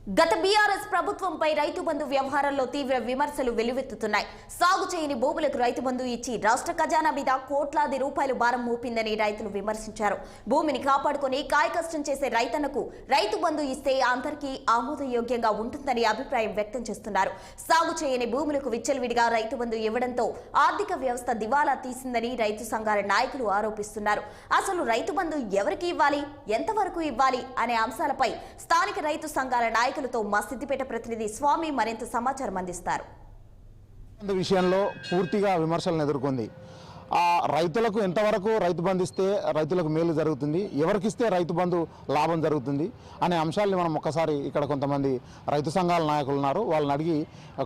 గత బీఆర్ఎస్ ప్రభుత్వంపై రైతు బంధు వ్యవహారంలో తీవ్ర విమర్శలు వెల్లువెత్తుతున్నాయి. సాగు చేయని భూములకు రైతు బంధు ఇచ్చి రాష్ట్ర ఖజానా మీద కోట్లాది రూపాయలు భారం మోపిందని రైతులు విమర్శించారు. భూమిని కాపాడుకుని కాయకష్టం చేసే రైతన్నకు రైతు బంధు ఇస్తే అందరికీ ఆమోదయోగ్యంగా ఉంటుందని అభిప్రాయం వ్యక్తం చేస్తున్నారు. సాగు చేయని భూములకు విచ్చలవిడిగా రైతు బంధు ఇవ్వడంతో ఆర్థిక వ్యవస్థ దివాలా తీసిందని రైతు సంఘాల నాయకులు ఆరోపిస్తున్నారు. అసలు రైతు బంధు ఎవరికి ఇవ్వాలి, ఎంతవరకు ఇవ్వాలి అనే అంశాలపై స్థానిక రైతు సంఘాల నాయకులతో మా సిద్దిపేట ప్రతినిధి స్వామి మరింత సమాచారం అందిస్తారు. విషయంలో పూర్తిగా విమర్శలను ఎదుర్కొంది. రైతులకు ఎంతవరకు రైతు బంధు ఇస్తే రైతులకు మేలు జరుగుతుంది, ఎవరికిస్తే రైతు బంధు లాభం జరుగుతుంది అనే అంశాలని మనం ఒక్కసారి ఇక్కడ కొంతమంది రైతు సంఘాల నాయకులు ఉన్నారు, వాళ్ళని అడిగి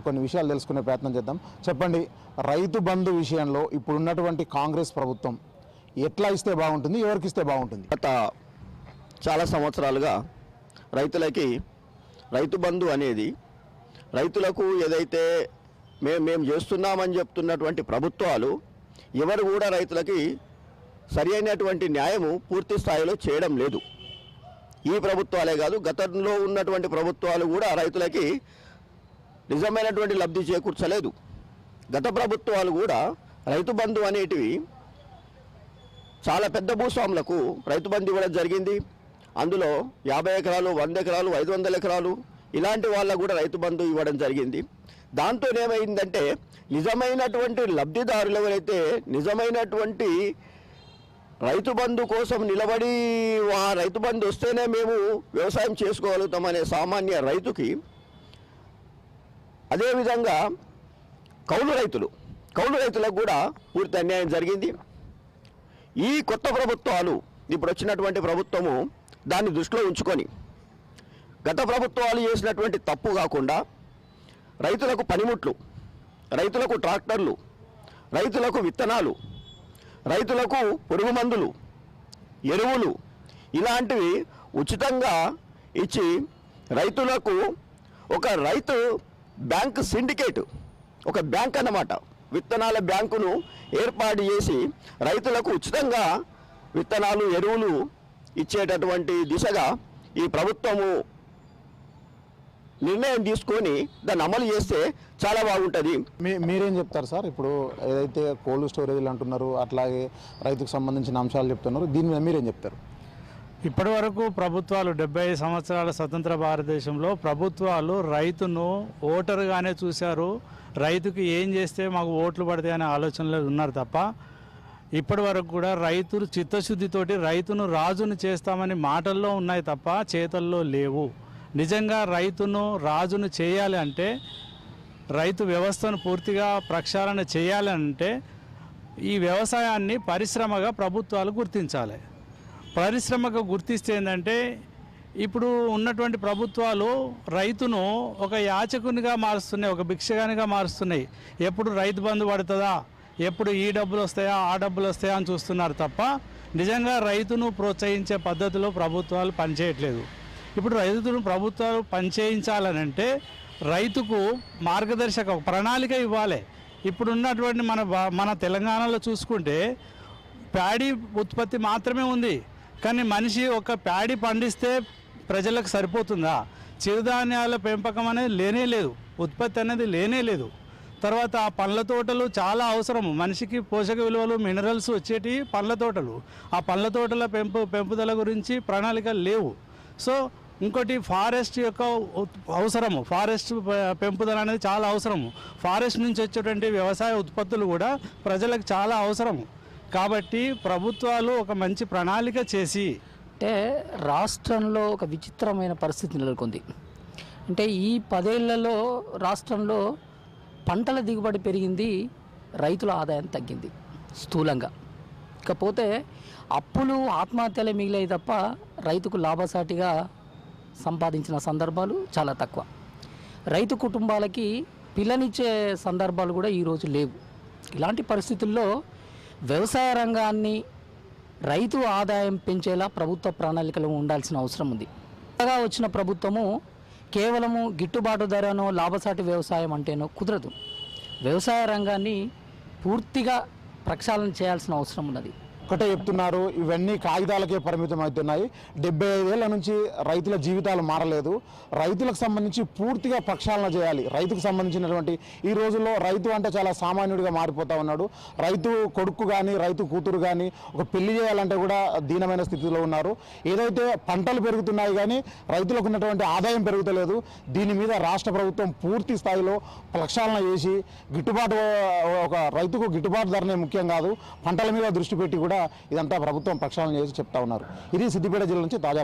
కొన్ని విషయాలు తెలుసుకునే ప్రయత్నం చేద్దాం. చెప్పండి, రైతు బంధు విషయంలో ఇప్పుడున్నటువంటి కాంగ్రెస్ ప్రభుత్వం ఎట్లా ఇస్తే బాగుంటుంది, ఎవరికి ఇస్తే బాగుంటుంది? గత చాలా సంవత్సరాలుగా రైతులకి రైతు బంధు అనేది రైతులకు ఏదైతే మేము చేస్తున్నామని చెప్తున్నటువంటి ప్రభుత్వాలు ఎవరు కూడా రైతులకి సరి అయినటువంటి న్యాయము పూర్తి స్థాయిలో చేయడం లేదు. ఈ ప్రభుత్వాలే కాదు, గతంలో ఉన్నటువంటి ప్రభుత్వాలు కూడా రైతులకి నిజమైనటువంటి లబ్ధి చేకూర్చలేదు. గత ప్రభుత్వాలు కూడా రైతు బంధు అనేటివి చాలా పెద్ద భూస్వాములకు రైతు బంధు ఇవ్వడం జరిగింది. అందులో 50 ఎకరాలు, 100 ఎకరాలు, 500 ఎకరాలు ఇలాంటి వాళ్ళకు కూడా రైతు బంధు ఇవ్వడం జరిగింది. దాంతో ఏమైందంటే నిజమైనటువంటి లబ్ధిదారులు ఎవరైతే నిజమైనటువంటి రైతు బంధు కోసం నిలబడి ఆ రైతు బంధు వస్తేనే మేము వ్యవసాయం చేసుకోగలుగుతామనే సామాన్య రైతుకి, అదేవిధంగా కౌలు రైతులకు కూడా పూర్తి అన్యాయం జరిగింది. ఈ కొత్త ప్రభుత్వాలు ఇప్పుడు వచ్చినటువంటి ప్రభుత్వము దాన్ని దృష్టిలో ఉంచుకొని గత ప్రభుత్వాలు చేసినటువంటి తప్పు కాకుండా రైతులకు పనిముట్లు, రైతులకు ట్రాక్టర్లు, రైతులకు విత్తనాలు, రైతులకు పురుగు మందులు, ఎరువులు ఇలాంటివి ఉచితంగా ఇచ్చి రైతులకు ఒక రైతు బ్యాంక్ సిండికేట్, ఒక బ్యాంక్ అన్నమాట, విత్తనాల బ్యాంకును ఏర్పాటు చేసి రైతులకు ఉచితంగా విత్తనాలు, ఎరువులు ఇచ్చేటటువంటి దిశగా ఈ ప్రభుత్వము నిర్ణయం తీసుకొని దాన్ని అమలు చేస్తే చాలా బాగుంటుంది. మీరేం చెప్తారు సార్? ఇప్పుడు ఏదైతే కోల్డ్ స్టోరేజ్లు అంటున్నారు, అట్లాగే రైతుకు సంబంధించిన అంశాలు చెప్తున్నారు, దీని మీద మీరేం చెప్తారు? ఇప్పటి వరకు ప్రభుత్వాలు 70 సంవత్సరాల స్వతంత్ర భారతదేశంలో ప్రభుత్వాలు రైతును ఓటరుగానే చూశారు. రైతుకి ఏం చేస్తే మాకు ఓట్లు పడతాయి అనే ఆలోచనలో ఉన్నారు తప్ప ఇప్పటి వరకు కూడా రైతులు చిత్తశుద్ధితోటి రైతును రాజును చేస్తామని మాటల్లో ఉన్నాయి తప్ప చేతల్లో లేవు. నిజంగా రైతును రాజును చేయాలి అంటే, రైతు వ్యవస్థను పూర్తిగా ప్రక్షాళన చేయాలి అంటే ఈ వ్యవసాయాన్ని పరిశ్రమగా ప్రభుత్వాలు గుర్తించాలి. పరిశ్రమగా గుర్తిస్తే ఏంటంటే ఇప్పుడు ఉన్నటువంటి ప్రభుత్వాలు రైతును ఒక యాచకునిగా మారుస్తున్నాయి, ఒక భిక్షగానిగా మారుస్తున్నాయి. ఎప్పుడు రైతు బంధు పడుతుందా, ఎప్పుడు ఈ డబ్బులు వస్తాయా, ఆ డబ్బులు వస్తాయా అని చూస్తున్నారు తప్ప నిజంగా రైతును ప్రోత్సహించే పద్ధతిలో ప్రభుత్వాలు పనిచేయట్లేదు. ఇప్పుడు రైతును ప్రభుత్వాలు పనిచేయించాలనంటే రైతుకు మార్గదర్శక ప్రణాళిక ఇవ్వాలి. ఇప్పుడు ఉన్నటువంటి మన తెలంగాణలో చూసుకుంటే ప్యాడీ ఉత్పత్తి మాత్రమే ఉంది, కానీ మనిషి ఒక ప్యాడీ పండిస్తే ప్రజలకు సరిపోతుందా? చిరుధాన్యాల పెంపకం అనేది లేనే లేదు, ఉత్పత్తి అనేది లేనే లేదు. తర్వాత ఆ పండ్ల తోటలు చాలా అవసరము మనిషికి, పోషక విలువలు, మినరల్స్ వచ్చేటి పండ్ల తోటలు. ఆ పండ్ల తోటల పెంపుదల గురించి ప్రణాళికలు లేవు. సో ఇంకోటి ఫారెస్ట్ యొక్క అవసరము, ఫారెస్ట్ పెంపుదల అనేది చాలా అవసరము. ఫారెస్ట్ నుంచి వచ్చేటువంటి వ్యవసాయ ఉత్పత్తులు కూడా ప్రజలకు చాలా అవసరము. కాబట్టి ప్రభుత్వాలు ఒక మంచి ప్రణాళిక చేసి, అంటే రాష్ట్రంలో ఒక విచిత్రమైన పరిస్థితి నెలకొంది. అంటే ఈ 10 ఏళ్లలో రాష్ట్రంలో పంటల దిగుబడి పెరిగింది, రైతుల ఆదాయం తగ్గింది స్థూలంగా. ఇకపోతే అప్పులు, ఆత్మహత్యలే మిగిలాయి తప్ప రైతుకు లాభసాటిగా సంపాదించిన సందర్భాలు చాలా తక్కువ. రైతు కుటుంబాలకి పిల్లనిచ్చే సందర్భాలు కూడా ఈరోజు లేవు. ఇలాంటి పరిస్థితుల్లో వ్యవసాయ రంగాన్ని రైతు ఆదాయం పెంచేలా ప్రభుత్వ ప్రణాళికలు ఉండాల్సిన అవసరం ఉంది. కొత్తగా వచ్చిన ప్రభుత్వము కేవలము గిట్టుబాటు ధరనో, లాభసాటి వ్యవసాయం అంటేనో కుదరదు. వ్యవసాయ రంగాన్ని పూర్తిగా ప్రక్షాళన చేయాల్సిన అవసరం ఉన్నది. ఒకటే చెప్తున్నారు, ఇవన్నీ కాగితాలకే పరిమితం అవుతున్నాయి. 75 ఏళ్ల నుంచి రైతుల జీవితాలు మారలేదు. రైతులకు సంబంధించి పూర్తిగా ప్రక్షాళన చేయాలి. రైతుకు సంబంధించినటువంటి ఈ రోజుల్లో రైతు అంటే చాలా సామాన్యుడిగా మారిపోతా ఉన్నాడు. రైతు కొడుకు కానీ రైతు కూతురు కానీ ఒక పెళ్లి చేయాలంటే కూడా దీనమైన స్థితిలో ఉన్నారు. ఏదైతే పంటలు పెరుగుతున్నాయి కానీ రైతులకు ఉన్నటువంటి ఆదాయం పెరుగుతలేదు. దీని మీద రాష్ట్ర ప్రభుత్వం పూర్తి స్థాయిలో ప్రక్షాళన చేసి ఒక రైతుకు గిట్టుబాటు ధరనే ముఖ్యం కాదు, పంటల మీద దృష్టి పెట్టి కూడా ఇదంతా ప్రభుత్వం ప్రక్షాళన చేసి చెప్తా ఉన్నారు. ఇది సిద్దిపేట జిల్లా నుంచి తాజా